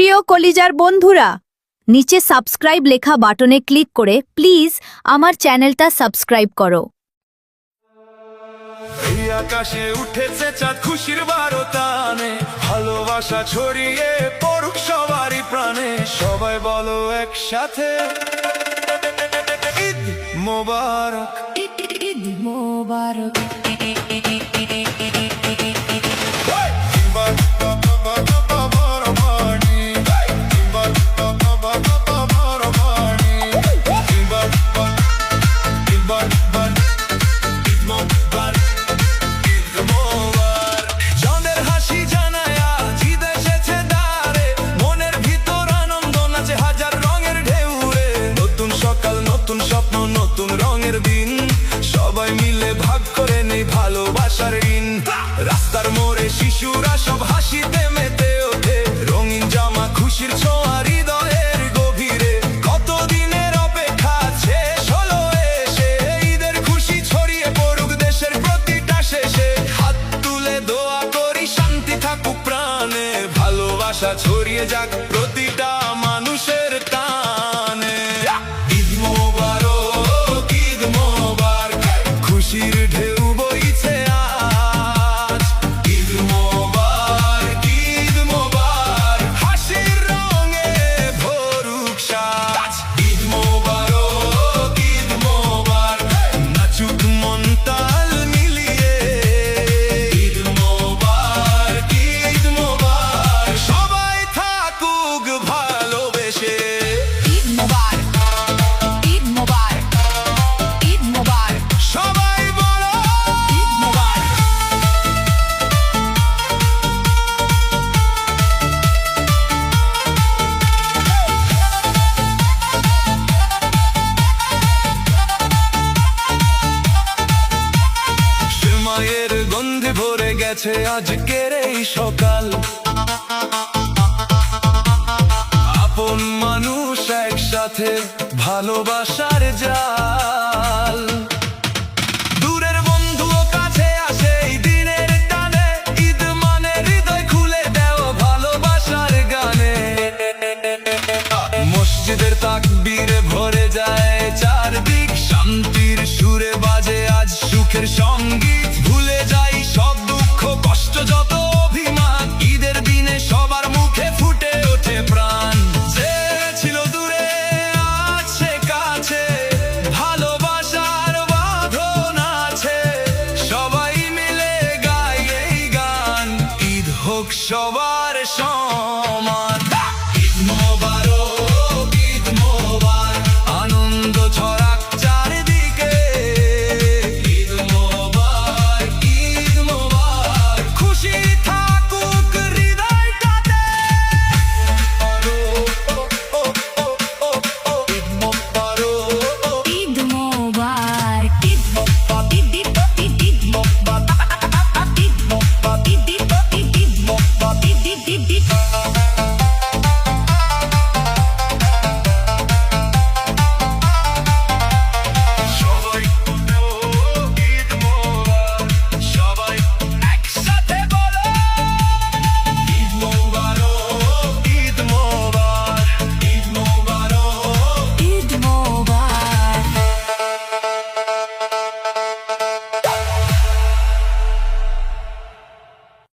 প্রিয় কলিজার বন্ধুরা, নিচে সাবস্ক্রাইব লেখা বাটনে ক্লিক করে প্লিজ আমার চ্যানেলটা সাবস্ক্রাইব করো। এই আকাশে উঠেছে চাঁদ খুশির বারতানে, ভালোবাসা ছড়িয়ে পড়ুক সবারই প্রাণে। সবাই বলো একসাথে ঈদ মোবারক, ঈদ মোবারক। নতুন রঙের দিন, সবাই মিলে ভাগ করে নেই ভালোবাসার ঋণ। রাস্তার মোড়ে শিশুরা সব হাসিতে মেতে ওঠে, রঙিন জামা খুশির ছোঁয়া হৃদয়ের গভীরে। কতদিনের অপেক্ষা শেষ হলো এসে, ঈদের খুশি ছড়িয়ে পড়ুক দেশের প্রতিটা শেষে। হাত তুলে দোয়া করি শান্তি থাকুক প্রাণে, ভালোবাসা ছড়িয়ে যাক প্রতিটা মানুষের টানে। ঈদ মোবারক, ঈদ মোবারক, খুশির ঢেউ বইছে আজ। ঈদ মোবারক, ঈদ মোবারক, হাসির রঙে ভরুক সাজ। ঈদ মোবারক, ঈদ মোবারক, নাচুক মন তাল মিলিয়ে। ঈদ মোবারক, ঈদ মোবারক, সবাই থাকুক ভালোবেসে। ঈদ মোবারক, ঈদ মোবারক, ঈদ মোবারক, সবাই বলো ঈদ মোবারক। সেমাইয়ের গন্ধে ভরে গেছে আজকের এই সকাল। আপন মানুষ একসাথে, ভালোবাসার জাল।